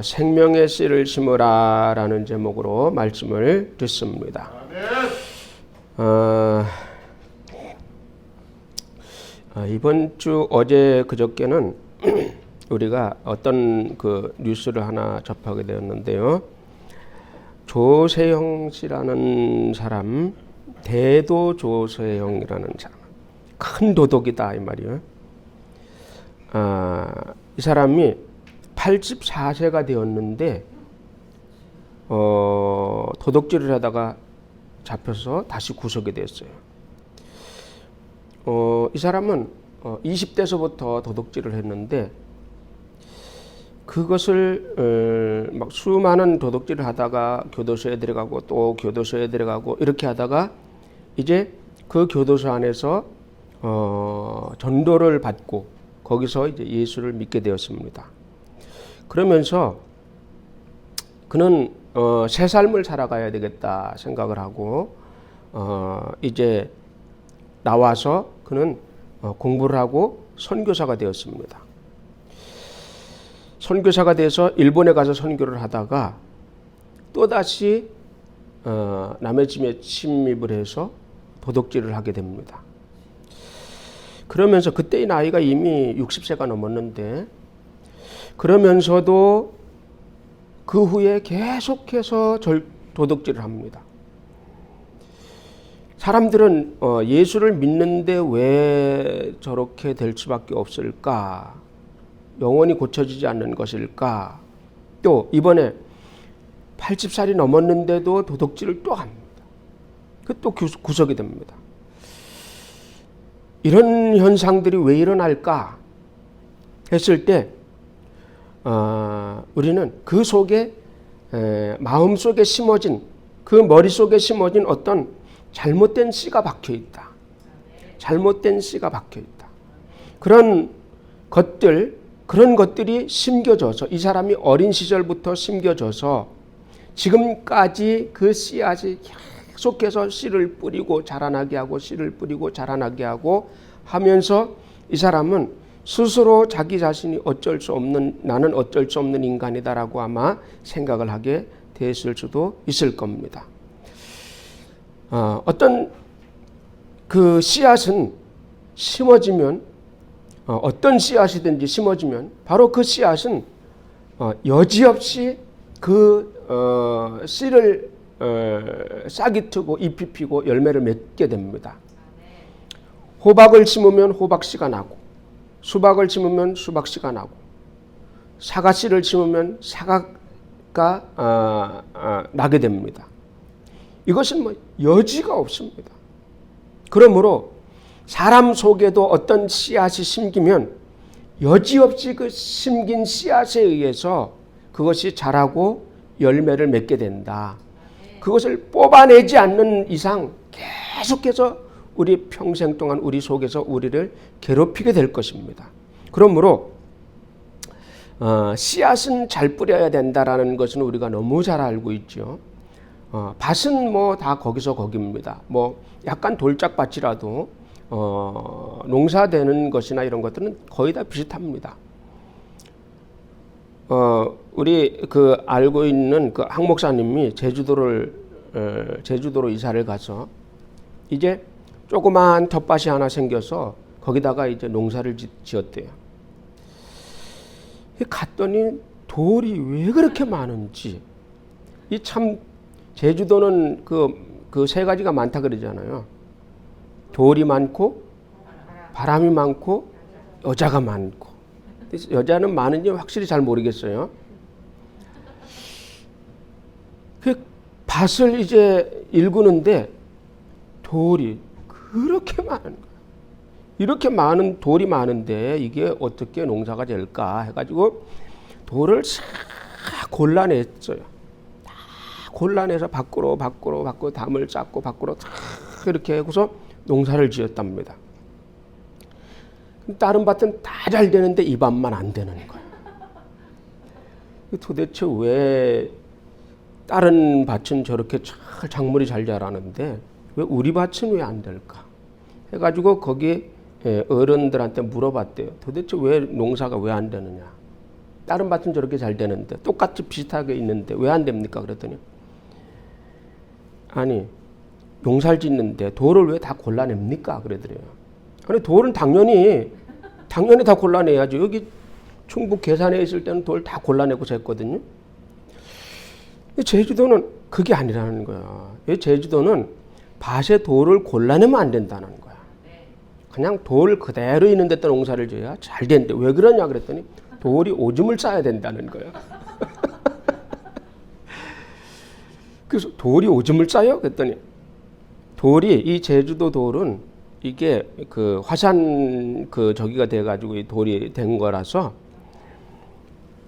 생명의 씨를 심으라 라는 제목으로 말씀을 듣습니다. 이번 주 어제 그저께는 우리가 어떤 그 뉴스를 하나 접하게 되었는데요. 조세형 씨라는 사람, 대도 조세형이라는 사람, 큰 도덕이다 이 말이에요. 이 사람이 84세가 되었는데 도둑질을 하다가 잡혀서 다시 구속이 됐어요. 이 사람은 20대서부터 도둑질을 했는데 그것을 막 수많은 도둑질을 하다가 교도소에 들어가고 또 교도소에 들어가고 이렇게 하다가 이제 그 교도소 안에서 전도를 받고 거기서 이제 예수를 믿게 되었습니다. 그러면서 그는 새 삶을 살아가야 되겠다 생각을 하고 이제 나와서 그는 공부를 하고 선교사가 되었습니다. 선교사가 돼서 일본에 가서 선교를 하다가 또다시 남의 집에 침입을 해서 도둑질을 하게 됩니다. 그러면서 그때의 나이가 이미 60세가 넘었는데 그러면서도 그 후에 계속해서 도둑질을 합니다. 사람들은 예수를 믿는데 왜 저렇게 될 수밖에 없을까? 영원히 고쳐지지 않는 것일까? 또 이번에 80살이 넘었는데도 도둑질을 또 합니다. 그 또 구속이 됩니다. 이런 현상들이 왜 일어날까 했을 때 우리는 그 속에 마음속에 심어진 그 머릿속에 심어진 어떤 잘못된 씨가 박혀 있다. 잘못된 씨가 박혀 있다. 그런 것들이 심겨져서 이 사람이 어린 시절부터 심겨져서 지금까지 그 씨앗이 계속해서 씨를 뿌리고 자라나게 하고 씨를 뿌리고 자라나게 하고 하면서 이 사람은 스스로 자기 자신이 나는 어쩔 수 없는 인간이다라고 아마 생각을 하게 됐을 수도 있을 겁니다. 어떤 그 씨앗은 심어지면 어떤 씨앗이든지 심어지면 바로 그 씨앗은 여지없이 그 씨를 싹이 트고 잎이 피고 열매를 맺게 됩니다. 호박을 심으면 호박씨가 나고 수박을 심으면 수박씨가 나고 사과씨를 심으면 사과가 나게 됩니다. 이것은 뭐 여지가 없습니다. 그러므로 사람 속에도 어떤 씨앗이 심기면 여지없이 그 심긴 씨앗에 의해서 그것이 자라고 열매를 맺게 된다. 그것을 뽑아내지 않는 이상 계속해서 우리 평생 동안 우리 속에서 우리를 괴롭히게 될 것입니다. 그러므로 씨앗은 잘 뿌려야 된다라는 것은 우리가 너무 잘 알고 있죠. 밭은 뭐 다 거기서 거기입니다. 뭐 약간 돌짝밭이라도 농사되는 것이나 이런 것들은 거의 다 비슷합니다. 우리 그 알고 있는 그 한 목사님이 제주도로 이사를 가서 이제 조그만 텃밭이 하나 생겨서 거기다가 이제 농사를 지었대요. 갔더니 돌이 왜 그렇게 많은지, 이 참 제주도는 그 세 가지가 많다 그러잖아요. 돌이 많고 바람이 많고 여자가 많고. 여자는 많은지 확실히 잘 모르겠어요. 그 밭을 이제 일구는데 돌이 그렇게 많은 거예요. 이렇게 많은 돌이 많은데 이게 어떻게 농사가 될까 해가지고 돌을 싹 골라냈어요. 다 골라내서 밖으로 담을 쌓고 밖으로 다 이렇게 하고서 농사를 지었답니다. 다른 밭은 다 잘 되는데 이 밭만 안 되는 거예요. 도대체 왜 다른 밭은 저렇게 작물이 잘 자라는데 왜 우리 밭은 왜 안 될까 해가지고 거기 어른들한테 물어봤대요. 도대체 왜 농사가 왜 안 되느냐. 다른 밭은 저렇게 잘 되는데 똑같이 비슷하게 있는데 왜 안 됩니까? 그랬더니 아니 용살 짓는데 돌을 왜 다 골라냅니까? 그러더래요. 아니 돌은 당연히 다 골라내야죠. 여기 충북 계산에 있을 때는 돌 다 골라내고 쟀거든요. 제주도는 그게 아니라는 거야. 제주도는 밭에 돌을 골라내면 안 된다는 거야. 그냥 돌 그대로 있는 데다 농사를 지어야 잘 되는데 왜 그러냐 그랬더니 돌이 오줌을 싸야 된다는 거야. 그래서 돌이 오줌을 싸요? 그랬더니 이 제주도 돌은 이게 그 화산 저기가 돼가지고 이 돌이 된 거라서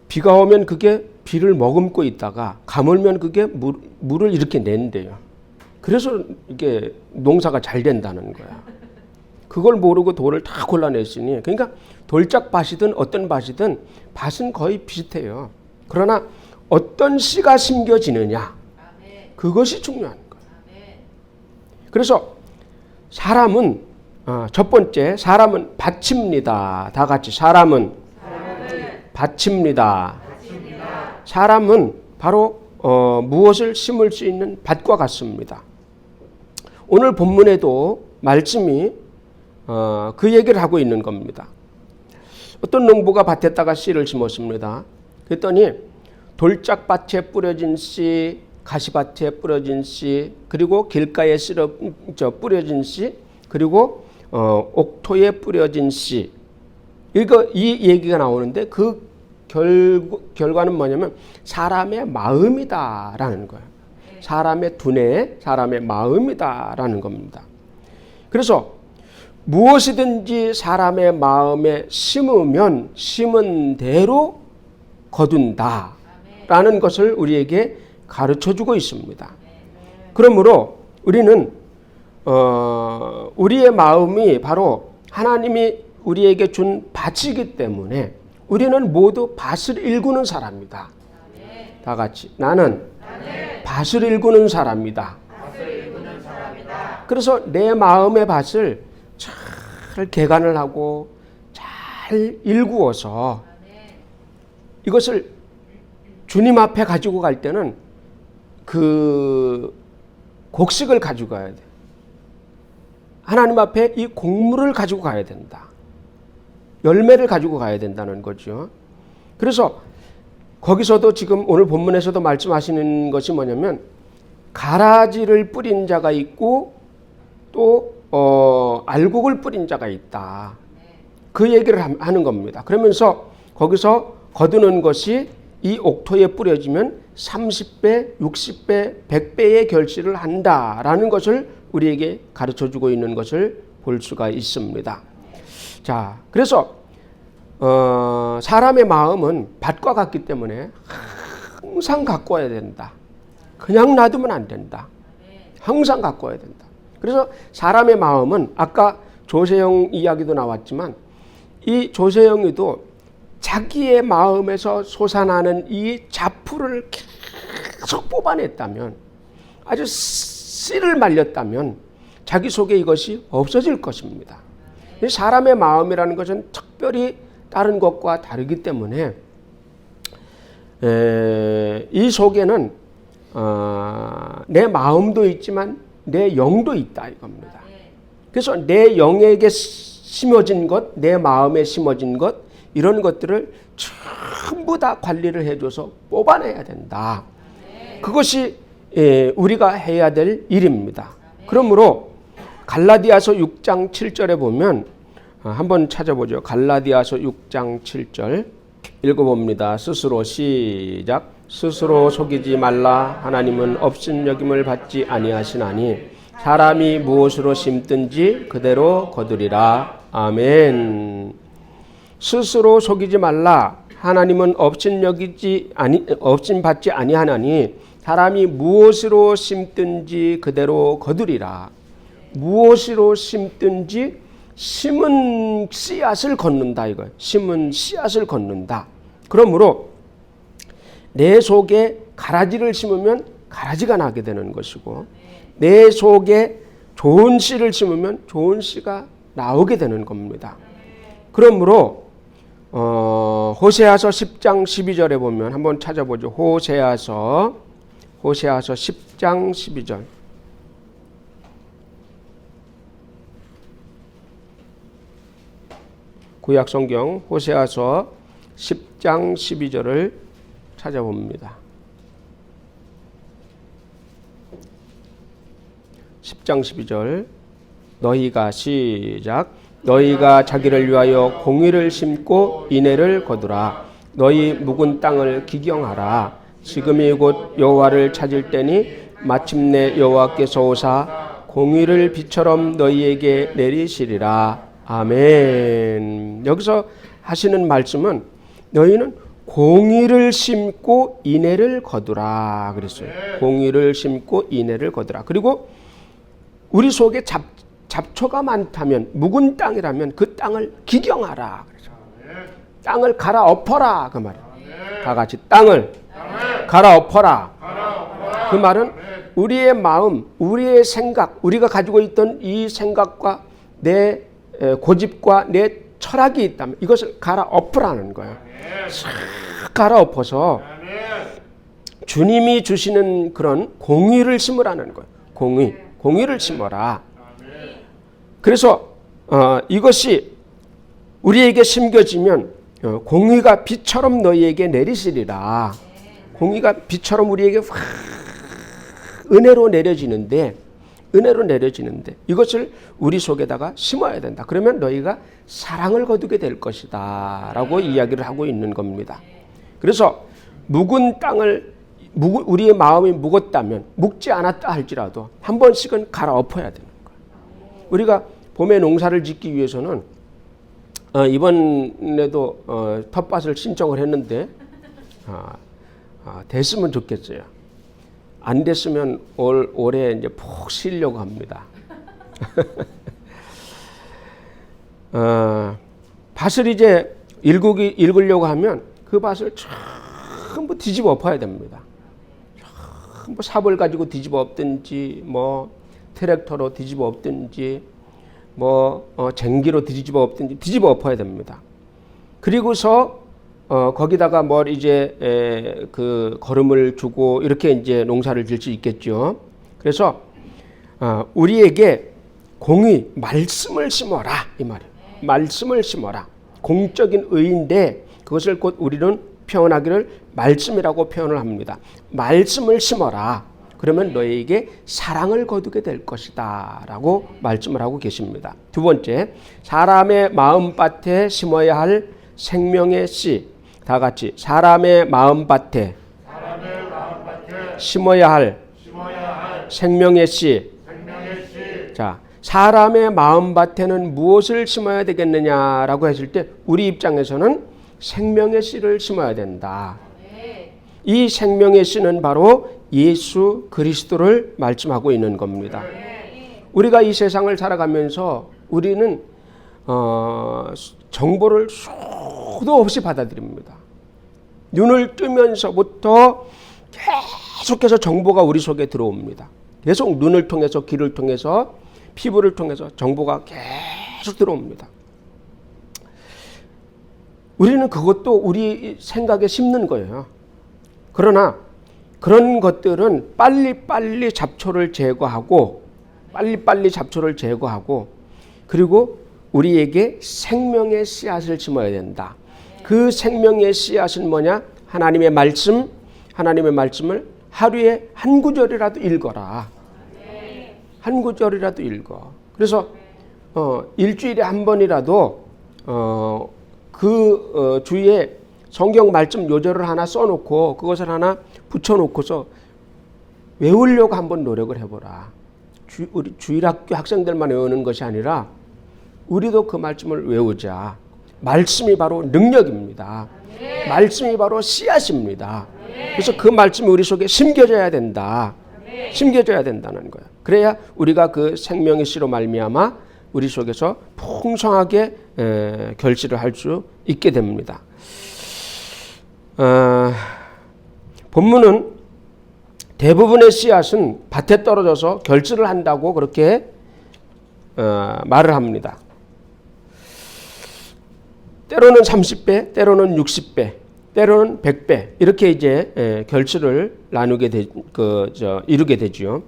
비가 오면 그게 비를 머금고 있다가 가물면 그게 물을 이렇게 낸대요. 그래서 이게 농사가 잘 된다는 거야. 그걸 모르고 돌을 다 골라냈으니 그러니까 돌짝밭이든 어떤 밭이든 밭은 거의 비슷해요. 그러나 어떤 씨가 심겨지느냐 그것이 중요한 거예요. 그래서 사람은 첫 번째 사람은 밭입니다. 다 같이 사람은 밭입니다. 사람은 바로 무엇을 심을 수 있는 밭과 같습니다. 오늘 본문에도 말씀이 그 얘기를 하고 있는 겁니다. 어떤 농부가 밭에다가 씨를 심었습니다. 그랬더니 돌짝밭에 뿌려진 씨, 가시밭에 뿌려진 씨, 그리고 길가에 뿌려진 씨, 그리고 옥토에 뿌려진 씨. 이 얘기가 나오는데 그 결과는 뭐냐면 사람의 마음이다라는 거예요. 사람의 두뇌, 사람의 마음이다라는 겁니다. 그래서 무엇이든지 사람의 마음에 심으면 심은 대로 거둔다라는 것을 우리에게 가르쳐주고 있습니다. 그러므로 우리는 우리의 마음이 바로 하나님이 우리에게 준 밭이기 때문에 우리는 모두 밭을 일구는 사람이다. 다 같이 나는 밭을 일구는 사람이다. 그래서 내 마음의 밭을 잘 개간을 하고 잘 일구어서 이것을 주님 앞에 가지고 갈 때는 그 곡식을 가지고 가야 돼. 하나님 앞에 이 곡물을 가지고 가야 된다. 열매를 가지고 가야 된다는 거죠. 그래서 거기서도 지금 오늘 본문에서도 말씀하시는 것이 뭐냐면 가라지를 뿌린 자가 있고 또 알곡을 뿌린 자가 있다. 그 얘기를 하는 겁니다. 그러면서 거기서 거두는 것이 이 옥토에 뿌려지면 30배, 60배, 100배의 결실을 한다라는 것을 우리에게 가르쳐주고 있는 것을 볼 수가 있습니다. 자, 그래서 사람의 마음은 밭과 같기 때문에 항상 갖고 와야 된다. 그냥 놔두면 안 된다. 항상 갖고 와야 된다. 그래서 사람의 마음은 아까 조세영 이야기도 나왔지만 이 조세영이도 자기의 마음에서 솟아나는 이 자풀을 계속 뽑아냈다면 아주 씨를 말렸다면 자기 속에 이것이 없어질 것입니다. 사람의 마음이라는 것은 특별히 다른 것과 다르기 때문에 이 속에는 내 마음도 있지만 내 영도 있다 이겁니다. 그래서 내 영에게 심어진 것, 내 마음에 심어진 것 이런 것들을 전부 다 관리를 해줘서 뽑아내야 된다. 그것이 우리가 해야 될 일입니다. 그러므로 갈라디아서 6장 7절에 보면 한번 찾아보죠. 갈라디아서 6장 7절 읽어봅니다. 스스로 시작. 스스로 속이지 말라. 하나님은 업신여김을 받지 아니하시나니 사람이 무엇으로 심든지 그대로 거두리라. 아멘. 스스로 속이지 말라. 하나님은 업신받지 아니하나니 사람이 무엇으로 심든지 그대로 거두리라. 무엇으로 심든지 심은 씨앗을 걷는다 이거예요. 심은 씨앗을 걷는다. 그러므로 내 속에 가라지를 심으면 가라지가 나게 되는 것이고 내 속에 좋은 씨를 심으면 좋은 씨가 나오게 되는 겁니다. 그러므로 호세아서 10장 12절에 보면 한번 찾아보죠. 호세아서 10장 12절. 구약 성경 호세아서 10장 12절을 찾아봅니다. 10장 12절. 너희가 시작. 너희가 자기를 위하여 공의를 심고 인애를 거두라. 너희 묵은 땅을 기경하라. 지금이 곧 여호와를 찾을 때니 마침내 여호와께서 오사 공의를 비처럼 너희에게 내리시리라. 아멘. 여기서 하시는 말씀은 너희는 공의를 심고 인애를 거두라 그랬어요. 공의를 심고 인애를 거두라. 그리고 우리 속에 잡초가 많다면, 묵은 땅이라면 그 땅을 기경하라 그러죠. 땅을 갈아엎어라 그 말이에요. 다 같이 땅을 갈아엎어라. 그 말은 우리의 마음, 우리의 생각, 우리가 가지고 있던 이 생각과 내 고집과 내 철학이 있다면 이것을 갈아엎으라는 거예요. 싹 갈아엎어서 주님이 주시는 그런 공의를 심으라는 거예요. 공의를 심어라. 그래서 이것이 우리에게 심겨지면 공의가 비처럼 너희에게 내리시리라. 공의가 비처럼 우리에게 확 은혜로 내려지는데 이것을 우리 속에다가 심어야 된다. 그러면 너희가 사랑을 거두게 될 것이다 라고 이야기를 하고 있는 겁니다. 그래서 묵은 땅을 우리의 마음이 묵었다면, 묵지 않았다 할지라도 한 번씩은 갈아엎어야 되는 거예요. 우리가 봄에 농사를 짓기 위해서는 이번에도 텃밭을 신청을 했는데 됐으면 좋겠어요. 안 됐으면 올해 이제 푹 쉬려고 합니다. 밭을 이제 읽으려고 하면 그 밭을 전부 뒤집어 엎어야 됩니다. 전부 삽을 가지고 뒤집어 엎든지, 트랙터로 뒤집어 엎든지, 쟁기로 뒤집어 엎든지 뒤집어 엎어야 됩니다. 그리고서 거기다가 그 거름을 주고 이렇게 이제 농사를 지을 수 있겠죠. 그래서 우리에게 공의, 말씀을 심어라 이 말이에요. 말씀을 심어라. 공적인 의인데 그것을 곧 우리는 표현하기를 말씀이라고 표현을 합니다. 말씀을 심어라. 그러면 너희에게 사랑을 거두게 될 것이다 라고 말씀을 하고 계십니다. 두 번째, 사람의 마음밭에 심어야 할 생명의 씨. 다 같이 사람의 마음밭에 심어야 할 생명의 씨. 자, 사람의 마음밭에는 무엇을 심어야 되겠느냐라고 했을 때 우리 입장에서는 생명의 씨를 심어야 된다. 이 생명의 씨는 바로 예수 그리스도를 말씀하고 있는 겁니다. 우리가 이 세상을 살아가면서 우리는 정보를 수도 없이 받아들입니다. 눈을 뜨면서부터 계속해서 정보가 우리 속에 들어옵니다. 계속 눈을 통해서, 귀를 통해서, 피부를 통해서 정보가 계속 들어옵니다. 우리는 그것도 우리 생각에 심는 거예요. 그러나 그런 것들은 빨리빨리 잡초를 제거하고 그리고 우리에게 생명의 씨앗을 심어야 된다. 그 생명의 씨앗은 뭐냐? 하나님의 말씀을 하루에 한 구절이라도 읽어라. 한 구절이라도 읽어. 그래서 일주일에 한 번이라도 주위에 성경 말씀 요절을 하나 써놓고 그것을 하나 붙여놓고서 외우려고 한번 노력을 해보라. 우리 주일학교 학생들만 외우는 것이 아니라 우리도 그 말씀을 외우자. 말씀이 바로 능력입니다. 말씀이 바로 씨앗입니다. 그래서 그 말씀이 우리 속에 심겨져야 된다. 심겨져야 된다는 거야. 그래야 우리가 그 생명의 씨로 말미암아 우리 속에서 풍성하게 결실을 할 수 있게 됩니다. 본문은 대부분의 씨앗은 밭에 떨어져서 결실을 한다고 그렇게 말을 합니다. 때로는 30배, 때로는 60배, 때로는 100배 이렇게 이제 결실을 나누게 이루게 되지요.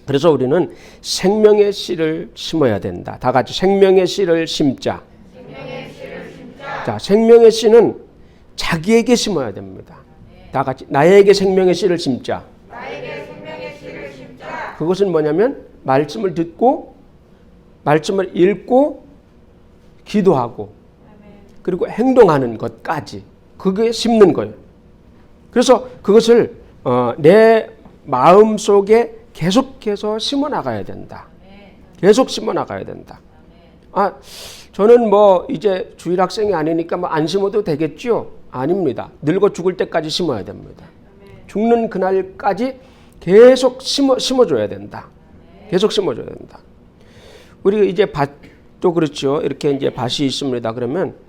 그래서 우리는 생명의 씨를 심어야 된다. 다 같이 생명의 씨를 심자. 자, 생명의 씨는 자기에게 심어야 됩니다. 다 같이 나에게 생명의 씨를 심자. 그것은 뭐냐면 말씀을 듣고 말씀을 읽고 기도하고 그리고 행동하는 것까지 그게 심는 거예요. 그래서 그것을 내 마음 속에 계속해서 심어 나가야 된다. 계속 심어 나가야 된다. 저는 뭐 이제 주일 학생이 아니니까 뭐 안 심어도 되겠죠? 아닙니다. 늙어 죽을 때까지 심어야 됩니다. 죽는 그날까지 계속 심어줘야 된다. 계속 심어줘야 된다. 우리가 이제 밭도 그렇죠. 이렇게 이제 밭이 있습니다. 그러면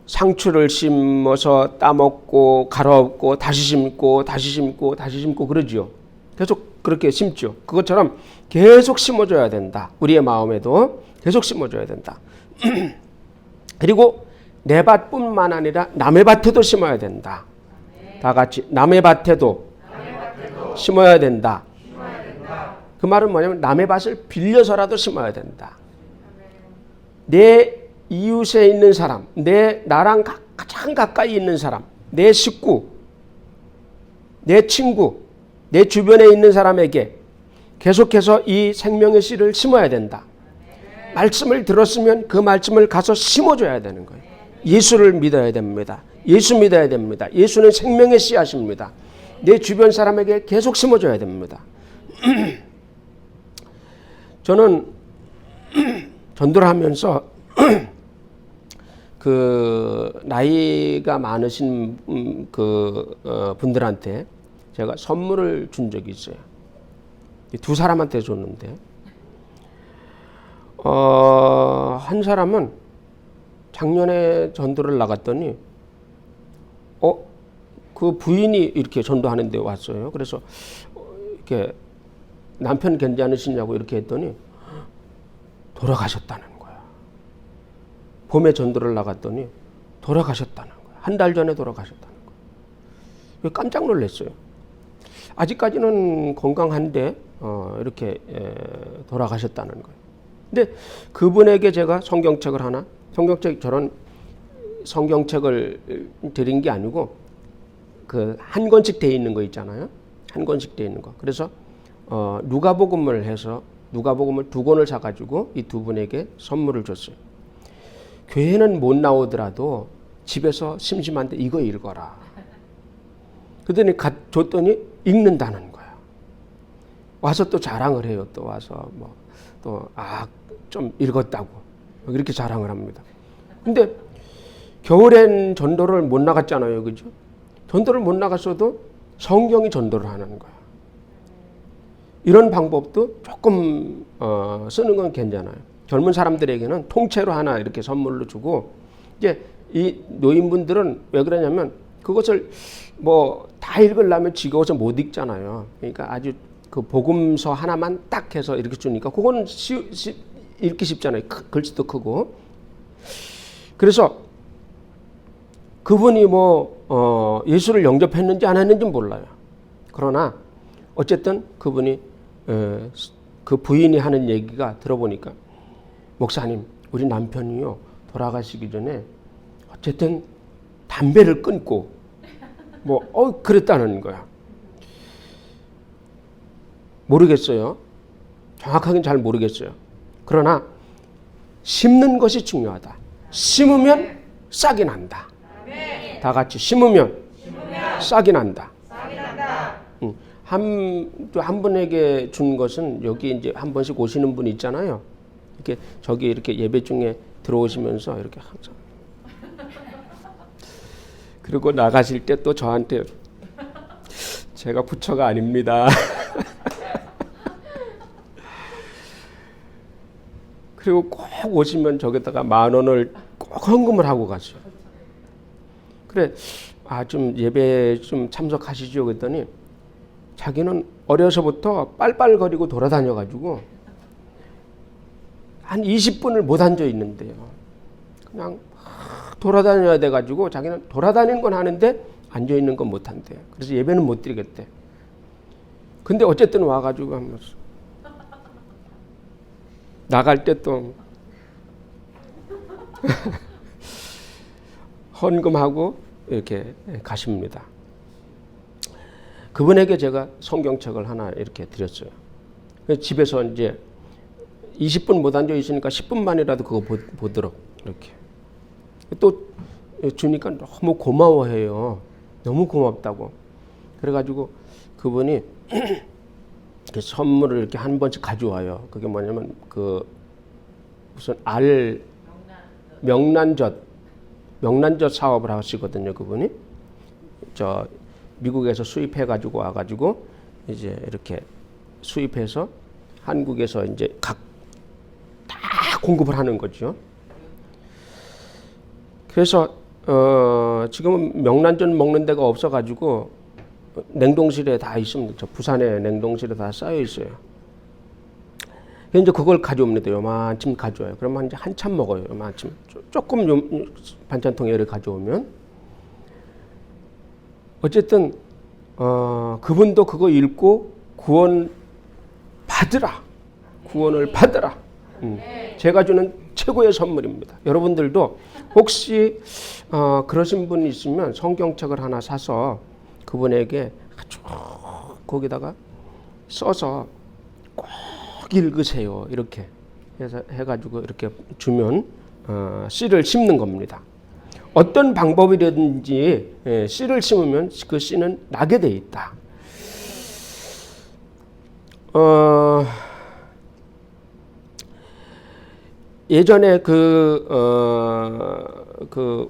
상추를 심어서 따먹고 갈아엎고 다시 심고 다시 심고 다시 심고 그러죠. 계속 그렇게 심죠. 그것처럼 계속 심어줘야 된다. 우리의 마음에도 계속 심어줘야 된다. 그리고 내 밭뿐만 아니라 남의 밭에도 심어야 된다. 다 같이 남의 밭에도 심어야 된다. 그 말은 뭐냐면 남의 밭을 빌려서라도 심어야 된다. 내 이웃에 있는 사람, 나랑 가장 가까이 있는 사람, 내 식구, 내 친구, 내 주변에 있는 사람에게 계속해서 이 생명의 씨를 심어야 된다. 말씀을 들었으면 그 말씀을 가서 심어줘야 되는 거예요. 예수를 믿어야 됩니다. 예수 믿어야 됩니다. 예수는 생명의 씨앗입니다. 내 주변 사람에게 계속 심어줘야 됩니다. 저는 전도를 하면서 그 나이가 많으신 분들한테 제가 선물을 준 적이 있어요. 두 사람한테 줬는데 한 사람은 작년에 전도를 나갔더니 그 부인이 이렇게 전도하는데 왔어요. 그래서 이렇게 남편 괜찮으시냐고 이렇게 했더니 돌아가셨다는 거야. 봄에 전도를 나갔더니 돌아가셨다는 거야. 한 달 전에 돌아가셨다는 거야. 깜짝 놀랐어요. 아직까지는 건강한데 이렇게 돌아가셨다는 거예요. 근데 그분에게 제가 저런 성경책을 드린 게 아니고 그 한 권씩 돼 있는 거 있잖아요. 한 권씩 돼 있는 거. 그래서 누가복음을 해서 누가복음을 2권을 사가지고 이 두 분에게 선물을 줬어요. 교회는 못 나오더라도 집에서 심심한데 이거 읽어라. 그랬더니 줬더니 읽는다는 거야. 와서 또 자랑을 해요. 또 와서 좀 읽었다고 이렇게 자랑을 합니다. 근데 겨울엔 전도를 못 나갔잖아요, 그죠? 전도를 못 나갔어도 성경이 전도를 하는 거야. 이런 방법도 조금 쓰는 건 괜찮아요. 젊은 사람들에게는 통째로 하나 이렇게 선물로 주고, 이제 이 노인분들은 왜 그러냐면 그것을 뭐 다 읽으려면 지겨워서 못 읽잖아요. 그러니까 아주 그 복음서 하나만 딱 해서 이렇게 주니까 그거는 읽기 쉽잖아요. 글씨도 크고. 그래서 그분이 예수를 영접했는지 안 했는지 몰라요. 그러나 어쨌든 그분이 그 부인이 하는 얘기가 들어보니까, 목사님, 우리 남편이요 돌아가시기 전에 어쨌든 담배를 끊고 그랬다는 거야. 모르겠어요. 정확하게는 잘 모르겠어요. 그러나 심는 것이 중요하다. 심으면 싹이 난다. 다 같이 심으면 싹이 난다. 한 분에게 준 것은 여기 이제 한 번씩 오시는 분 있잖아요. 이렇게 예배 중에 들어오시면서 이렇게 항상. 그리고 나가실 때 또 저한테 제가 부처가 아닙니다. 그리고 꼭 오시면 저기다가 10,000원을 꼭 헌금을 하고 가죠. 그래, 좀 예배 좀 참석하시죠. 그랬더니 자기는 어려서부터 빨빨거리고 돌아다녀가지고 한 20분을 못 앉아 있는데요. 그냥 돌아다녀야 돼가지고 자기는 돌아다니는 건 하는데 앉아있는 건 못한대. 그래서 예배는 못 드리겠대. 근데 어쨌든 와가지고 하면서 나갈 때 또 헌금하고 이렇게 가십니다. 그분에게 제가 성경책을 하나 이렇게 드렸어요. 집에서 이제 20분 못 앉아 있으니까 10분만이라도 그거 보도록 이렇게. 또 주니까 너무 고마워해요. 너무 고맙다고. 그래가지고 그분이 선물을 이렇게 한 번씩 가져와요. 그게 뭐냐면 그 무슨 명란젓 사업을 하시거든요. 그분이 저 미국에서 수입해 가지고 와가지고 이제 이렇게 수입해서 한국에서 이제 각 다 공급을 하는 거죠. 그래서 지금은 명란젓 먹는 데가 없어가지고 냉동실에 다 있습니다. 저 부산에 냉동실에 다 쌓여 있어요. 이제 그걸 가져옵니다. 요만큼 가져와요. 그러면 이제 한참 먹어요. 요만큼 조금 반찬통에 가져오면 어쨌든 그분도 그거 읽고 구원을 받으라. 제가 주는 최고의 선물입니다. 여러분들도 혹시 그러신 분이 있으면 성경책을 하나 사서 그분에게 아주 거기다가 써서 꼭 읽으세요. 이렇게 해서 해가지고 이렇게 주면 씨를 심는 겁니다. 어떤 방법이든지 씨를 심으면 그 씨는 나게 돼 있다. 예전에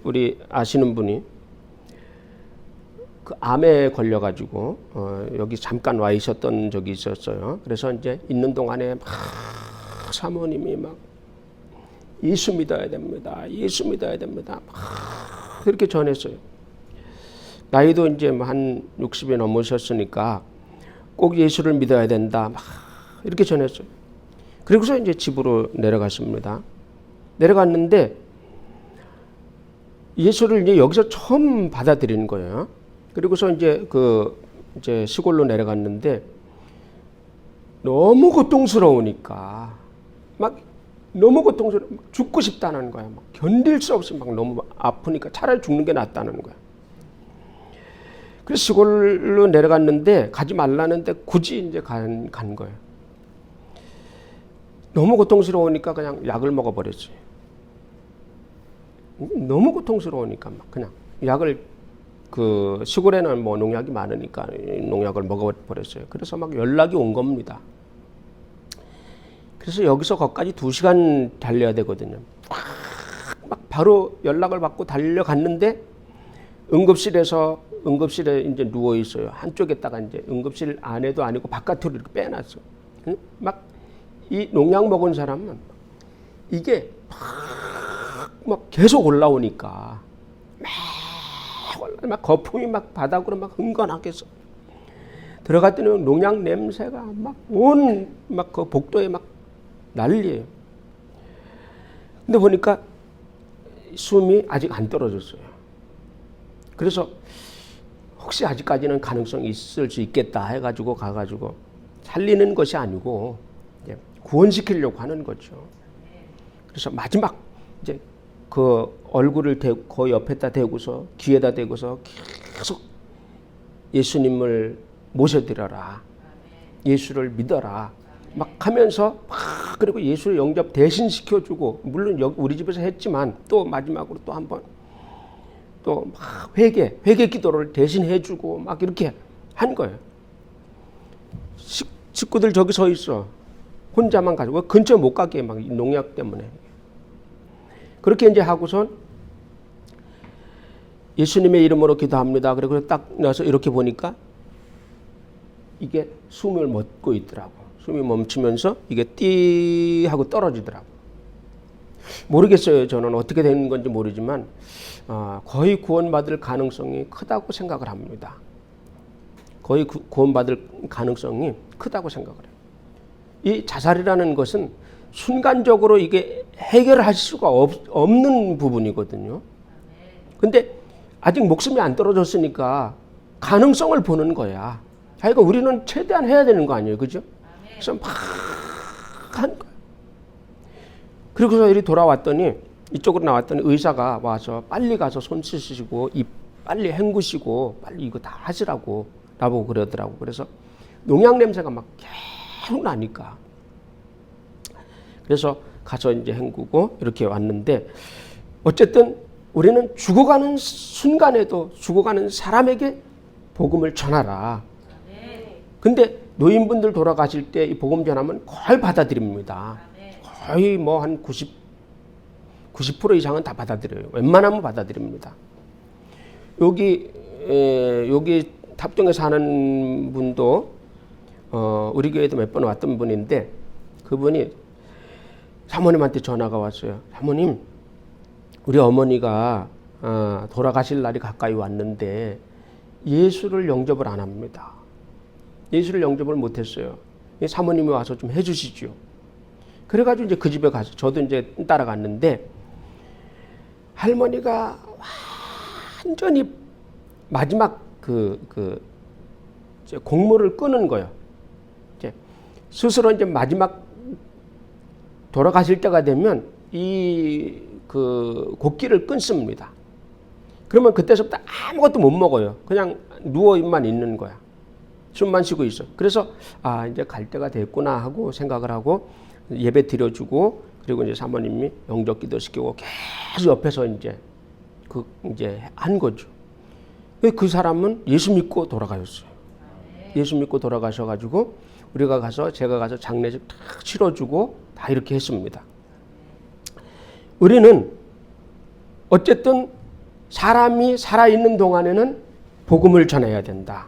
우리 아시는 분이 그 암에 걸려가지고 여기 잠깐 와 있었던 적이 있었어요. 그래서 이제 있는 동안에 막 사모님이 막 예수 믿어야 됩니다. 예수 믿어야 됩니다. 막 그렇게 전했어요. 나이도 이제 한 60이 넘으셨으니까 꼭 예수를 믿어야 된다. 막 이렇게 전했어요. 그리고서 이제 집으로 내려갔습니다. 내려갔는데 예수를 이제 여기서 처음 받아들이는 거예요. 그리고서 이제 이제 시골로 내려갔는데 너무 고통스러우니까 너무 고통스러워 죽고 싶다는 거야. 막 견딜 수 없이 막 너무 아프니까 차라리 죽는 게 낫다는 거야. 그래서 시골로 내려갔는데 가지 말라는데 굳이 이제 간 거예요. 너무 고통스러우니까 그냥 약을 먹어버렸지. 너무 고통스러우니까 막 그냥 약을 그 시골에는 뭐 농약이 많으니까 농약을 먹어버렸어요. 그래서 막 연락이 온 겁니다. 그래서 여기서 거기까지 2시간 달려야 되거든요. 막 바로 연락을 받고 달려갔는데 응급실에 이제 누워 있어요. 한쪽에다가 이제 응급실 안에도 아니고 바깥으로 이렇게 빼놨어. 막 이 농약 먹은 사람은 이게 막 계속 올라오니까 막 거품이 막 바닥으로 막 흥건하게 써. 들어갔더니 농약 냄새가 막 그 복도에 막 난리예요. 근데 보니까 숨이 아직 안 떨어졌어요. 그래서 혹시 아직까지는 가능성이 있을 수 있겠다 해가지고 가가지고 살리는 것이 아니고 구원시키려고 하는 거죠. 그래서 마지막 이제 그 얼굴을 그 옆에다 대고서 귀에다 대고서 계속 예수님을 모셔드려라. 예수를 믿어라. 막 하면서 막 그리고 예수를 영접 대신 시켜주고 물론 우리 집에서 했지만 또 마지막으로 또 한번 또 막 회개 기도를 대신 해주고 막 이렇게 한 거예요. 식구들 저기 서 있어. 혼자만 가지고 근처에 못 가게 막 농약 때문에 그렇게 이제 하고선 예수님의 이름으로 기도합니다. 그리고 딱 나서 이렇게 보니까 이게 숨을 멎고 있더라고. 숨이 멈추면서 이게 띠 하고 떨어지더라고. 모르겠어요. 저는 어떻게 되는 건지 모르지만 거의 구원받을 가능성이 크다고 생각을 합니다. 거의 구원받을 가능성이 크다고 생각을 해요. 이 자살이라는 것은 순간적으로 이게 해결할 수가 없는 부분이거든요. 근데 아직 목숨이 안 떨어졌으니까 가능성을 보는 거야. 그러니까 우리는 최대한 해야 되는 거 아니에요, 그죠? 그래서 막 한 거야. 그리고서 이리 돌아왔더니 이쪽으로 나왔더니 의사가 와서 빨리 가서 손 씻으시고 입 빨리 헹구시고 빨리 이거 다 하시라고 나보고 그러더라고. 그래서 농약 냄새가 막 계속 나니까 그래서 가서 이제 헹구고 이렇게 왔는데 어쨌든 우리는 죽어가는 순간에도 죽어가는 사람에게 복음을 전하라. 근데 노인분들 돌아가실 때 이 복음 전하면 거의 받아들입니다. 거의 뭐 한 90% 이상은 다 받아들여요. 웬만하면 받아들입니다. 여기 탑동에 사는 분도 우리 교회도 몇 번 왔던 분인데 그분이 사모님한테 전화가 왔어요. 사모님, 우리 어머니가 돌아가실 날이 가까이 왔는데 예수를 영접을 안 합니다. 예수를 영접을 못했어요. 사모님이 와서 좀 해주시죠. 그래가지고 이제 그 집에 가서 저도 이제 따라갔는데 할머니가 완전히 마지막 이제 공물을 끄는 거예요. 이제 스스로 이제 마지막 돌아가실 때가 되면 곡기를 끊습니다. 그러면 그때서부터 아무것도 못 먹어요. 그냥 누워만 있는 거야. 숨만 쉬고 있어. 그래서 이제 갈 때가 됐구나 하고 생각을 하고 예배 드려주고 그리고 이제 사모님이 영접기도 시키고 계속 옆에서 이제 한 거죠. 그 사람은 예수 믿고 돌아가셨어요. 예수 믿고 돌아가셔가지고 제가 가서 장례식 탁 치러주고 다 이렇게 했습니다. 우리는 어쨌든 사람이 살아있는 동안에는 복음을 전해야 된다.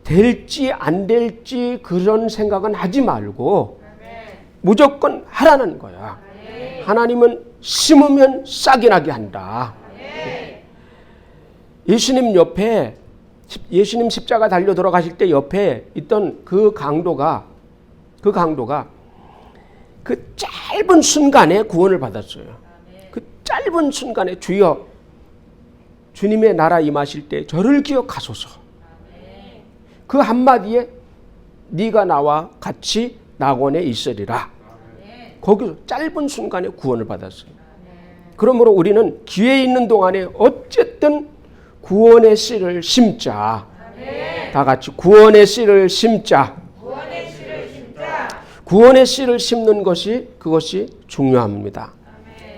될지 안 될지 그런 생각은 하지 말고 무조건 하라는 거야. 하나님은 심으면 싹이 나게 한다. 예수님 옆에 예수님 십자가 달려 돌아가실 때 옆에 있던 그 강도가 그 짧은 순간에 구원을 받았어요. 그 짧은 순간에 주여 주님의 나라 임하실 때 저를 기억하소서. 그 한마디에 네가 나와 같이 낙원에 있으리라. 거기서 짧은 순간에 구원을 받았어요. 그러므로 우리는 기회 있는 동안에 어쨌든 구원의 씨를 심자. 다 같이 구원의 씨를 심자. 구원의 씨를 심는 그것이 중요합니다.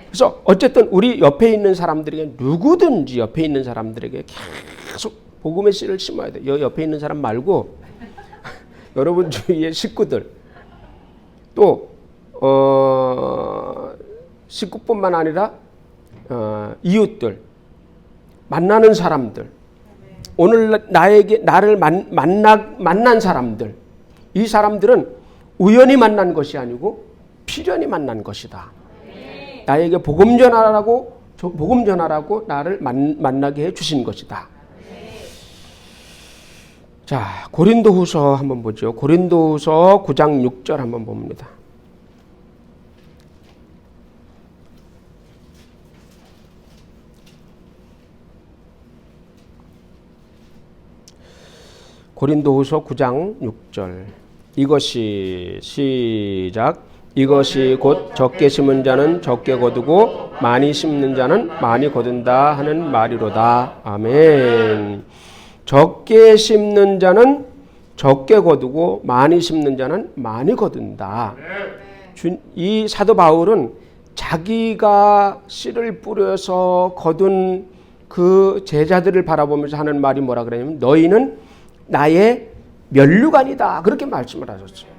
그래서 어쨌든 우리 옆에 있는 사람들에게 누구든지 옆에 있는 사람들에게 계속 복음의 씨를 심어야 돼. 옆에 있는 사람 말고 여러분 주위의 식구들 또 식구뿐만 아니라 이웃들 만나는 사람들 오늘 나를 만난 사람들 이 사람들은 우연히 만난 것이 아니고 필연히 만난 것이다. 나에게 복음 전하라고 나를 만나게 해 주신 것이다. 자, 고린도후서 한번 보죠. 고린도후서 9장 6절 한번 봅니다. 고린도후서 9장 6절. 이것이 시작. 이것이 곧 적게 심은 자는 적게 거두고 많이 심는 자는 많이 거둔다 하는 말이로다. 아멘. 적게 심는 자는 적게 거두고 많이 심는 자는 많이 거둔다. 이 사도 바울은 자기가 씨를 뿌려서 거둔 그 제자들을 바라보면서 하는 말이 뭐라 그러냐면 너희는 나의 면류관이다. 그렇게 말씀을 하셨어요.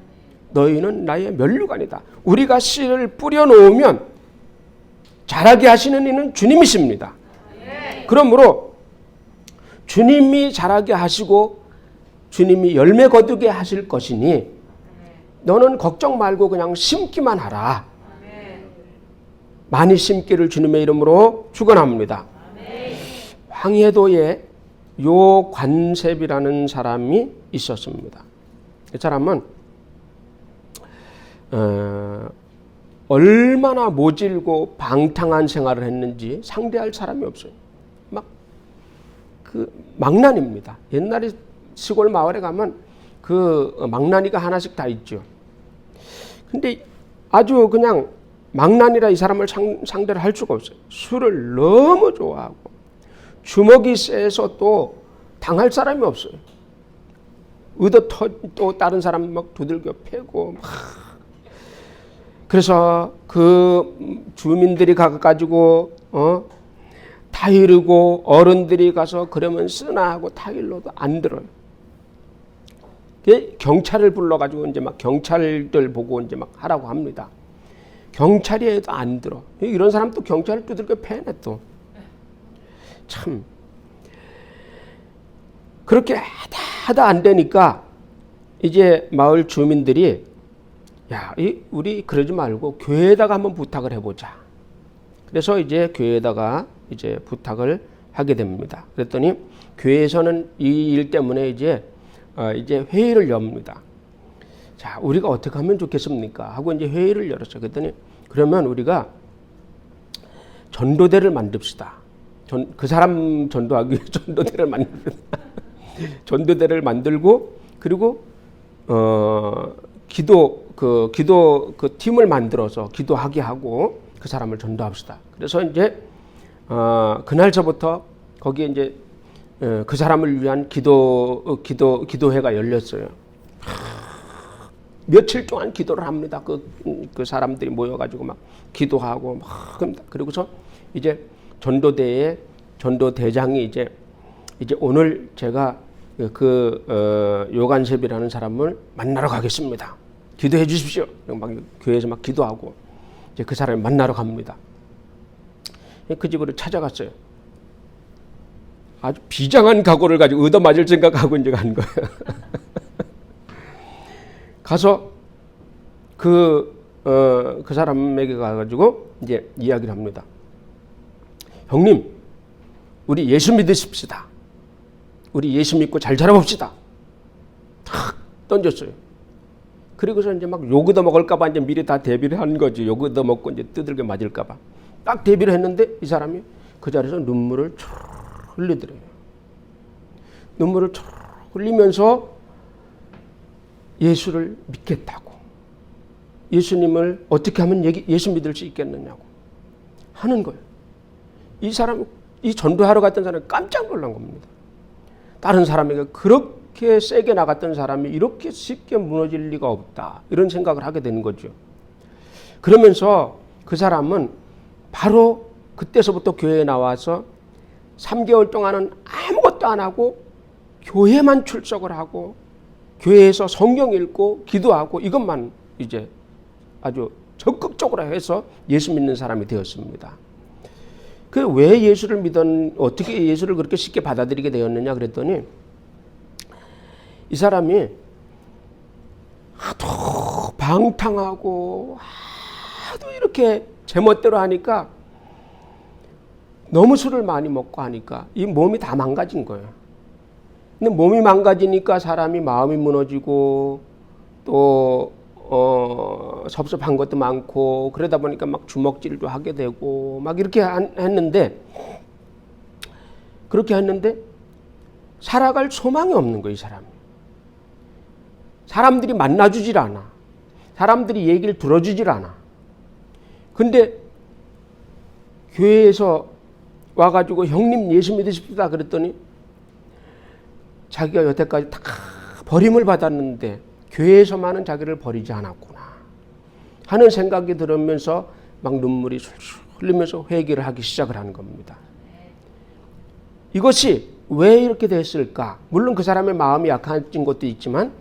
너희는 나의 면류관이다. 우리가 씨를 뿌려놓으면 자라게 하시는 이는 주님이십니다. 그러므로 주님이 자라게 하시고 주님이 열매 거두게 하실 것이니 너는 걱정 말고 그냥 심기만 하라. 많이 심기를 주님의 이름으로 축원합니다. 황해도에 요관셉이라는 사람이 있었습니다. 이 사람은 얼마나 모질고 방탕한 생활을 했는지 상대할 사람이 없어요. 막 그 망나니입니다. 옛날에 시골 마을에 가면 그 망나니가 하나씩 다 있죠. 근데 아주 그냥 망나니라 이 사람을 상대를 할 수가 없어요. 술을 너무 좋아하고 주먹이 세서 또 당할 사람이 없어요. 또 다른 사람 막 두들겨 패고 막. 그래서 그 주민들이 가가지고 타이르고 어른들이 가서 그러면 쓰나 하고 타일러도 안 들어요. 경찰을 불러가지고 이제 막 경찰들 보고 이제 막 하라고 합니다. 경찰이 해도 안 들어. 이런 사람 또 경찰을 두들겨 패네 또. 참. 그렇게 하다 안 되니까 이제 마을 주민들이 야, 우리 그러지 말고 교회에다가 한번 부탁을 해보자. 그래서 이제 교회에다가 이제 부탁을 하게 됩니다. 그랬더니 교회에서는 이 일 때문에 이제 회의를 엽니다. 자, 우리가 어떻게 하면 좋겠습니까? 하고 이제 회의를 열었어요. 그랬더니 그러면 우리가 전도대를 만듭시다. 그 사람 전도하기 위해 전도대를 만듭니다. 전도대를 만들고 그리고 기도 팀을 만들어서 기도하게 하고 그 사람을 전도합시다. 그래서 이제 그날서부터 거기에 이제 그 사람을 위한 기도회가 열렸어요. 며칠 동안 기도를 합니다. 그 사람들이 모여가지고 막 기도하고 막 합니다. 그리고서 이제 전도대장이 이제 오늘 제가 요간셉이라는 사람을 만나러 가겠습니다. 기도해 주십시오. 막 교회에서 막 기도하고 이제 그 사람을 만나러 갑니다. 그 집으로 찾아갔어요. 아주 비장한 각오를 가지고 얻어맞을 생각하고 이제 간 거예요. 가서 그 사람에게 가가지고 이제 이야기를 합니다. 형님, 우리 예수 믿으십시다. 우리 예수 믿고 잘 자라봅시다. 탁 던졌어요. 그리고서 이제 막 욕 얻어먹을까봐 이제 미리 다 대비를 한 거지. 욕 얻어먹고 이제 두들겨 맞을까봐. 딱 대비를 했는데 이 사람이 그 자리에서 눈물을 흘리더래요. 눈물을 흘리면서 예수를 믿겠다고. 예수님을 어떻게 하면 예수 믿을 수 있겠느냐고 하는 거예요. 이 전도하러 갔던 사람이 깜짝 놀란 겁니다. 다른 사람에게 그렇게 세게 나갔던 사람이 이렇게 쉽게 무너질 리가 없다. 이런 생각을 하게 되는 거죠. 그러면서 그 사람은 바로 그때서부터 교회에 나와서 3개월 동안은 아무것도 안 하고 교회만 출석을 하고 교회에서 성경 읽고 기도하고 이것만 이제 아주 적극적으로 해서 예수 믿는 사람이 되었습니다. 왜 예수를 어떻게 예수를 그렇게 쉽게 받아들이게 되었느냐 그랬더니 이 사람이 하도 방탕하고 하도 이렇게 제멋대로 하니까 너무 술을 많이 먹고 하니까 이 몸이 다 망가진 거예요. 근데 몸이 망가지니까 사람이 마음이 무너지고 또 섭섭한 것도 많고 그러다 보니까 막 주먹질도 하게 되고 막 이렇게 했는데 그렇게 했는데 살아갈 소망이 없는 거예요. 이 사람이. 사람들이 만나주질 않아. 사람들이 얘기를 들어주질 않아. 근데 교회에서 와가지고 형님 예수 믿으십시다 그랬더니 자기가 여태까지 다 버림을 받았는데 교회에서만은 자기를 버리지 않았구나 하는 생각이 들으면서 막 눈물이 술술 흘리면서 회개를 하기 시작을 하는 겁니다. 이것이 왜 이렇게 됐을까? 물론 그 사람의 마음이 약해진 것도 있지만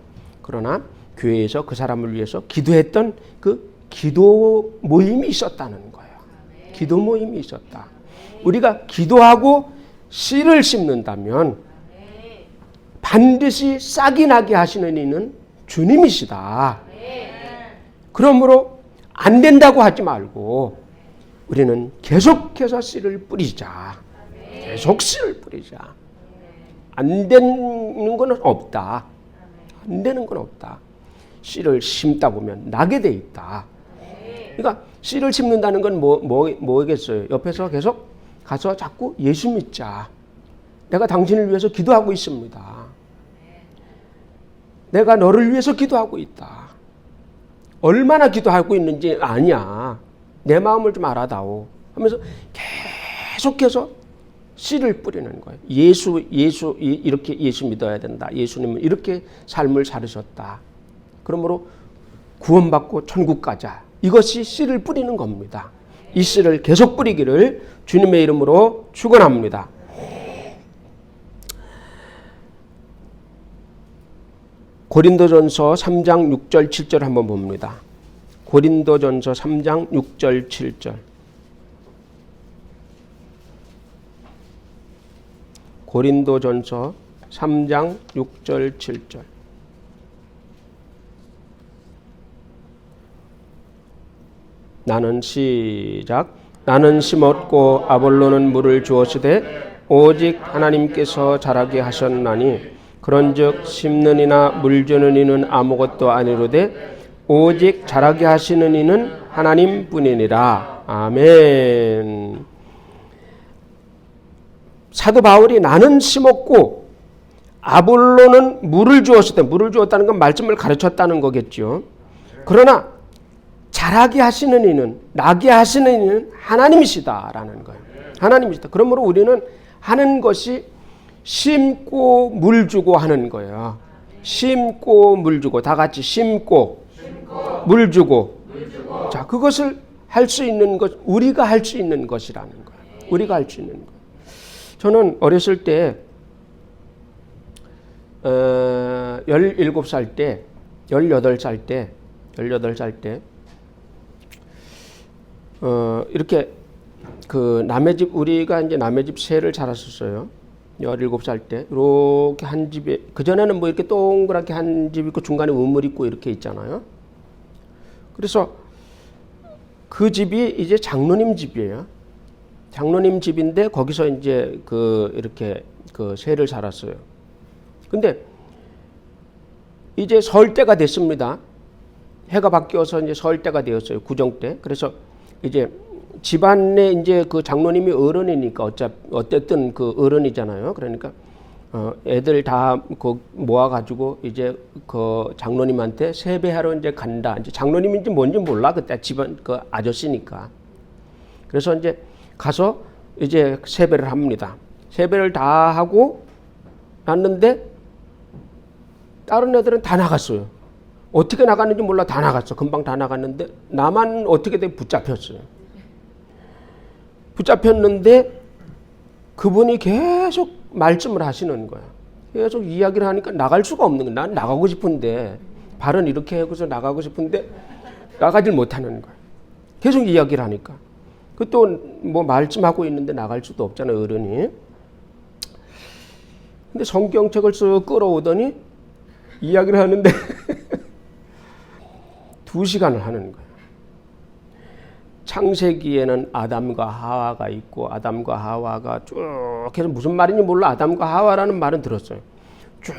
그러나 교회에서 그 사람을 위해서 기도했던 그 기도 모임이 있었다는 거예요. 기도 모임이 있었다. 우리가 기도하고 씨를 심는다면 반드시 싹이 나게 하시는 이는 주님이시다. 그러므로 안 된다고 하지 말고 우리는 계속해서 씨를 뿌리자. 계속 씨를 뿌리자. 안 되는 건 없다. 안 되는 건 없다. 씨를 심다 보면 나게 돼 있다. 그러니까 씨를 심는다는 건 뭐겠어요? 옆에서 계속 가서 자꾸 예수 믿자. 내가 당신을 위해서 기도하고 있습니다. 내가 너를 위해서 기도하고 있다. 얼마나 기도하고 있는지 아냐. 내 마음을 좀 알아다오. 하면서 계속해서 씨를 뿌리는 거예요. 이렇게 예수 믿어야 된다. 예수님은 이렇게 삶을 살으셨다. 그러므로 구원받고 천국 가자. 이것이 씨를 뿌리는 겁니다. 이 씨를 계속 뿌리기를 주님의 이름으로 축원합니다. 고린도전서 3장 6절 7절 한번 봅니다. 고린도전서 3장 6절 7절. 고린도전서 3장 6절 7절. 나는 심었고 아볼로는 물을 주었으되 오직 하나님께서 자라게 하셨나니 그런즉 심는 이나 물 주는 이는 아무것도 아니로되 오직 자라게 하시는 이는 하나님뿐이니라. 아멘. 사도 바울이 나는 심었고 아볼로는 물을 주었을 때, 물을 주었다는 건 말씀을 가르쳤다는 거겠죠. 그러나 자라게 하시는 이는, 나게 하시는 이는 하나님이시다라는 거예요. 하나님이시다. 그러므로 우리는 하는 것이 심고 물 주고 하는 거예요. 심고 물 주고, 다 같이 심고 물 주고. 자, 그것을 할 수 있는 것, 우리가 할 수 있는 것이라는 거예요. 우리가 할 수 있는 것. 저는 어렸을 때 17살 때, 18살 때 이렇게 그 남의 집, 우리가 이제 남의 집 새를 자랐었어요. 17살 때 이렇게 한 집에, 그전에는 뭐 이렇게 동그랗게 한 집 있고 중간에 우물 있고 이렇게 있잖아요. 그래서 그 집이 이제 장로님 집이에요. 장로님 집인데 거기서 이제 이렇게 새를 자랐어요. 근데 이제 설 때가 됐습니다. 해가 바뀌어서 이제 설 때가 되었어요. 구정 때. 그래서 이제 집안에 이제 그 장로님이 어른이니까 어쨌든 그 어른이잖아요. 그러니까 애들 다 모아가지고 이제 그 장로님한테 세배하러 이제 간다. 이제 장로님인지 뭔지 몰라. 그때 집안 그 아저씨니까. 그래서 이제 가서 이제 세배를 합니다. 세배를 다 하고 났는데 다른 애들은 다 나갔어요. 어떻게 나갔는지 몰라. 다 나갔어. 금방 다 나갔는데 나만 어떻게든 붙잡혔어요. 붙잡혔는데 그분이 계속 말씀을 하시는 거야. 계속 이야기를 하니까 나갈 수가 없는 거야. 난 나가고 싶은데, 발은 이렇게 하고서 나가고 싶은데 나가질 못하는 거야. 계속 이야기를 하니까. 그 또 뭐 말씀하고 있는데 나갈 수도 없잖아요, 어른이. 근데 성경책을 쓱 끌어오더니 이야기를 하는데 2시간을 하는 거예요. 창세기에는 아담과 하와가 있고 아담과 하와가 쭉 해서 무슨 말인지 몰라. 아담과 하와라는 말은 들었어요. 쭉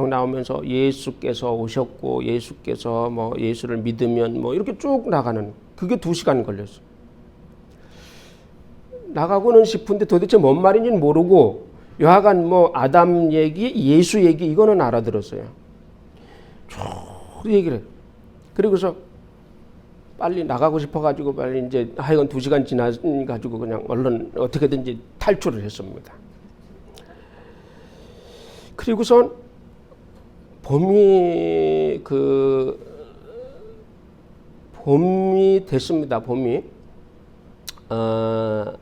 나오면서 예수께서 오셨고 예수께서 뭐 예수를 믿으면 뭐 이렇게 쭉 나가는, 그게 2시간 걸렸어요. 나가고는 싶은데 도대체 뭔 말인지는 모르고 여하간 뭐 아담 얘기, 예수 얘기 이거는 알아들었어요. 쭉 얘기를 해요. 그리고서 빨리 나가고 싶어가지고 빨리 이제 하여간 2시간 지나가지고 그냥 얼른 어떻게든지 탈출을 했습니다. 그리고선 봄이 됐습니다. 봄이 한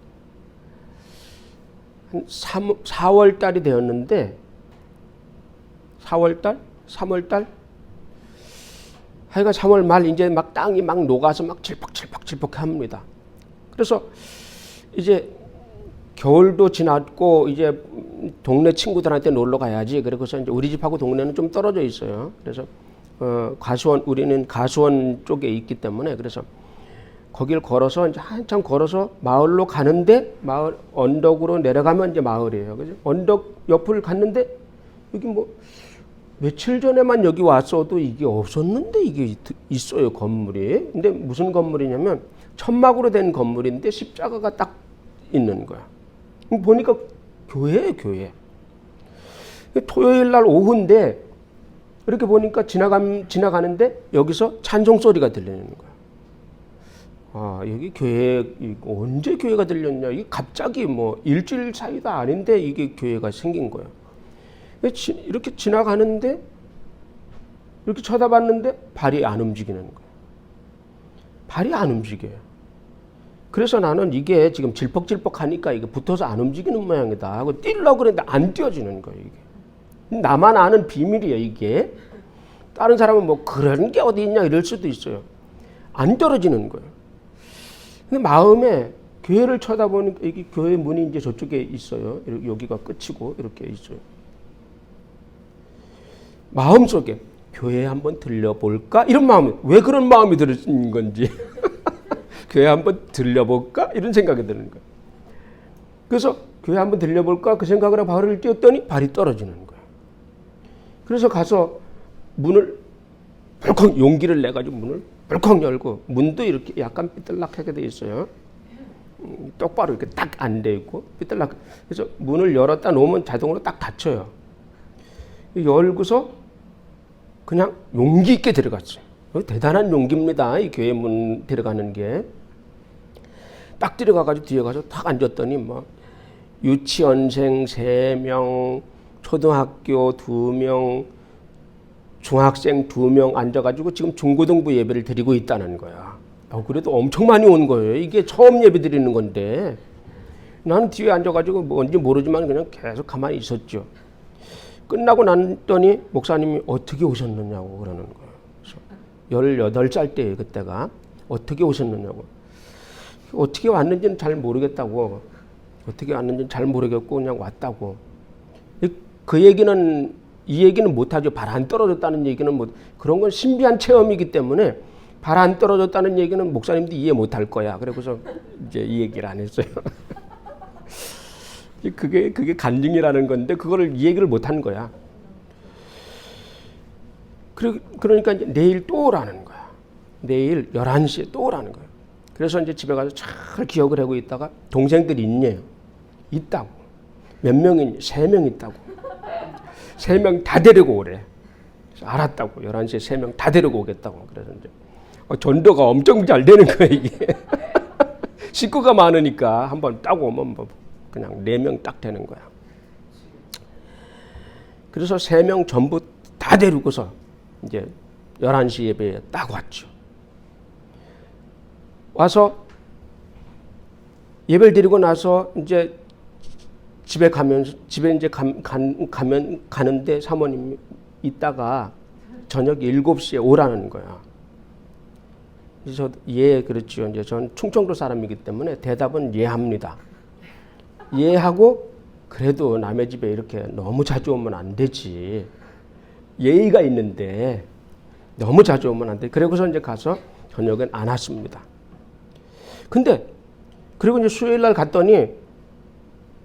4월 달이 되었는데 3월 하여간 3월 말 이제 막 땅이 막 녹아서 막 질퍽질퍽 합니다. 그래서 이제 겨울도 지났고 이제 동네 친구들한테 놀러 가야지. 그래서 이제 우리 집하고 동네는 좀 떨어져 있어요. 그래서 우리는 가수원 쪽에 있기 때문에 그래서 거길 걸어서 이제 한참 걸어서 마을로 가는데, 마을 언덕으로 내려가면 이제 마을이에요. 그죠? 언덕 옆을 갔는데 여기 뭐 며칠 전에만 여기 왔어도 이게 없었는데 이게 있어요, 건물이. 근데 무슨 건물이냐면 천막으로 된 건물인데 십자가가 딱 있는 거야. 보니까 교회예요, 교회. 토요일 날 오후인데 이렇게 보니까 지나가는데 여기서 찬송 소리가 들리는 거야. 아, 여기 교회, 언제 교회가 들렸냐? 이게 갑자기 뭐 일주일 사이도 아닌데 이게 교회가 생긴 거예요. 이렇게 지나가는데 이렇게 쳐다봤는데 발이 안 움직이는 거예요. 발이 안 움직여요. 그래서 나는 이게 지금 질퍽질퍽하니까 이게 붙어서 안 움직이는 모양이다 하고 뛰려고 그랬는데 안 뛰어지는 거예요, 이게. 나만 아는 비밀이에요, 이게. 다른 사람은 뭐 그런 게 어디 있냐 이럴 수도 있어요. 안 떨어지는 거예요. 근데 마음에 교회를 쳐다보니까 여기 교회 문이 이제 저쪽에 있어요. 여기가 끝이고 이렇게 있어요. 마음속에 교회에 한번 들려볼까? 이런 마음이, 왜 그런 마음이 드는 건지. 교회 한번 들려볼까? 이런 생각이 드는 거예요. 그래서 교회 한번 들려볼까? 그 생각을 하고 발을 띄웠더니 발이 떨어지는 거예요. 그래서 가서 문을 벌컥 용기를 내가지고 문을 벌컥 열고, 문도 이렇게 약간 삐뚤락하게 돼 있어요. 똑바로 이렇게 딱 안 돼 있고 삐뚤락. 그래서 문을 열었다 놓으면 자동으로 딱 닫혀요. 열고서 그냥 용기 있게 들어갔어요. 대단한 용기입니다. 이 교회 문 들어가는 게. 딱 들어가가지고 뒤에 가서 탁 앉았더니 뭐 유치원생 3명, 초등학교 2명, 중학생 2명 앉아가지고 지금 중고등부 예배를 드리고 있다는 거야. 그래도 엄청 많이 온 거예요. 이게 처음 예배 드리는 건데. 나는 뒤에 앉아가지고 뭔지 모르지만 그냥 계속 가만히 있었죠. 끝나고 났더니 목사님이 어떻게 오셨느냐고 그러는 거예요. 18살 때예요, 그때가. 어떻게 오셨느냐고. 어떻게 왔는지는 잘 모르겠다고. 어떻게 왔는지는 잘 모르겠고 그냥 왔다고. 이 얘기는 못하죠. 발 안 떨어졌다는 얘기는 못. 그런 건 신비한 체험이기 때문에 발 안 떨어졌다는 얘기는 목사님도 이해 못할 거야. 그래서 이제 이 얘기를 안 했어요. 그게 간증이라는 건데 그거를 이 얘기를 못 한 거야. 그러니까 이제 내일 또 오라는 거야. 내일 11시에 또 오라는 거야. 그래서 이제 집에 가서 잘 기억을 하고 있다가 동생들이 있네요. 있다고. 몇 명이니? 3명 있다고. 3명 다 데리고 오래. 그래서 알았다고. 11시에 3명 다 데리고 오겠다고. 그래서 이제 전도가 엄청 잘 되는 거야, 이게. 식구가 많으니까 한번 딱 오면 뭐 그냥 4명 딱 되는 거야. 그래서 3명 전부 다 데리고서 이제 11시 예배에 딱 왔죠. 와서 예배를 드리고 나서 이제 집에 이제 가는데 사모님이 있다가 저녁 7시에 오라는 거야. 그래서 그렇죠. 이제 전 충청도 사람이기 때문에 대답은 합니다. 하고 그래도 남의 집에 이렇게 너무 자주 오면 안 되지. 예의가 있는데 너무 자주 오면 안 돼. 그러고서 이제 가서 저녁엔 안 왔습니다. 근데 그리고 이제 수요일 날 갔더니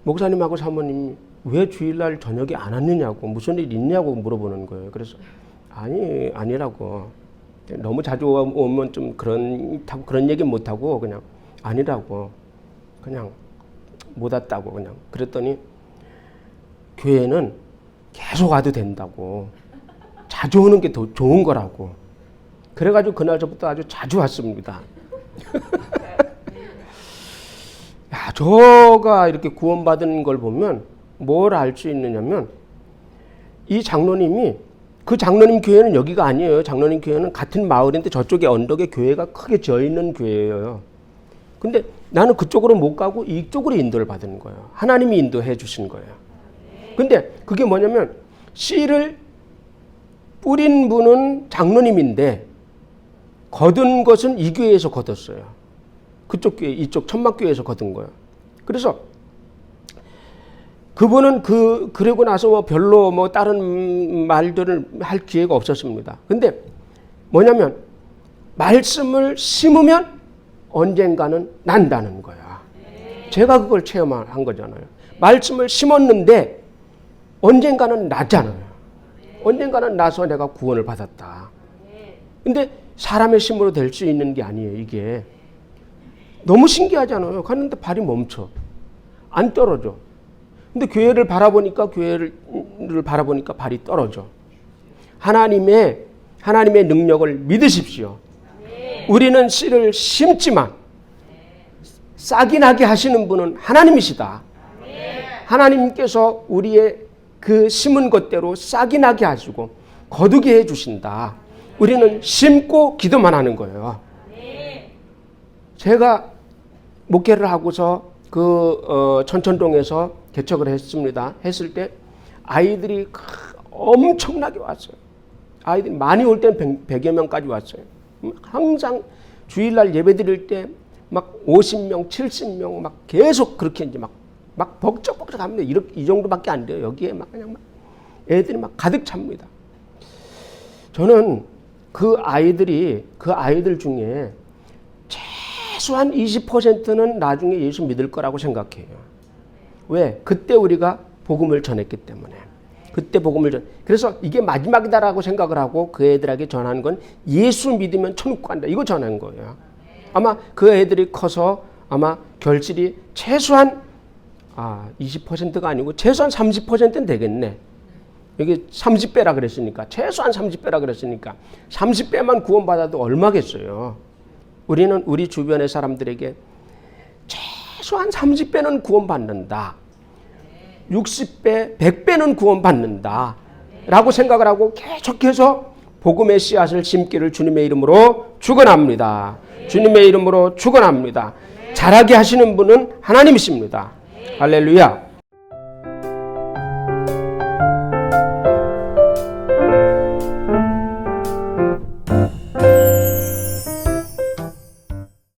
목사님하고 사모님이 왜 주일날 저녁에 안 왔느냐고, 무슨 일 있냐고 물어보는 거예요. 그래서 아니라고. 너무 자주 오면 좀 그런 얘기 못 하고 그냥 아니라고. 그냥 못 왔다고 그냥. 그랬더니 교회는 계속 와도 된다고. 자주 오는 게 더 좋은 거라고. 그래가지고 그날부터 아주 자주 왔습니다. 야, 저가 이렇게 구원받은 걸 보면 뭘 알 수 있느냐면 이 장로님이 그 장로님 교회는 여기가 아니에요. 장로님 교회는 같은 마을인데 저쪽에 언덕에 교회가 크게 지어 있는 교회예요. 근데 나는 그쪽으로 못 가고 이쪽으로 인도를 받은 거예요. 하나님이 인도해 주신 거예요. 근데 그게 뭐냐면 씨를 뿌린 분은 장로님인데 거둔 것은 이 교회에서 거뒀어요. 그쪽 교회, 이쪽 천막교회에서 거둔 거예요. 그래서 그분은 그러고 나서 뭐 별로 뭐 다른 말들을 할 기회가 없었습니다. 근데 뭐냐면 말씀을 심으면 언젠가는 난다는 거야. 제가 그걸 체험한 거잖아요. 말씀을 심었는데 언젠가는 나잖아요. 언젠가는 나서 내가 구원을 받았다. 근데 사람의 힘으로 될 수 있는 게 아니에요. 이게 너무 신기하잖아요. 갔는데 발이 멈춰. 안 떨어져. 근데 교회를 바라보니까 발이 떨어져. 하나님의 능력을 믿으십시오. 우리는 씨를 심지만 싹이 나게 하시는 분은 하나님이시다. 하나님께서 우리의 그 심은 것대로 싹이 나게 하시고 거두게 해주신다. 우리는 심고 기도만 하는 거예요. 제가 목회를 하고서 천천동에서 개척을 했습니다. 했을 때 아이들이 엄청나게 왔어요. 아이들이 많이 올 때는 100여 명까지 왔어요. 항상 주일날 예배 드릴 때 막 50명, 70명 막 계속 그렇게 이제 막 벅적벅적 합니다. 이 정도밖에 안 돼요. 여기에 그냥 애들이 가득 찹니다. 저는 그 아이들 중에 최소한 20%는 나중에 예수 믿을 거라고 생각해요. 왜? 그때 우리가 복음을 전했기 때문에. 그래서 이게 마지막이다라고 생각을 하고 그 애들에게 전하는 건 예수 믿으면 천국 간다. 이거 전하는 거예요. 아마 그 애들이 커서 아마 결실이 최소한 20%가 아니고 최소한 30%는 되겠네. 여기 30배라 그랬으니까 최소한 30배라 그랬으니까 30배만 구원받아도 얼마겠어요. 우리는 우리 주변의 사람들에게 최소한 30배는 구원받는다. 60배, 100배는 구원받는다. 라고 생각을 하고 계속해서 복음의 씨앗을 심기를 주님의 이름으로 축원합니다. 주님의 이름으로 축원합니다. 잘하게 하시는 분은 하나님이십니다. 할렐루야.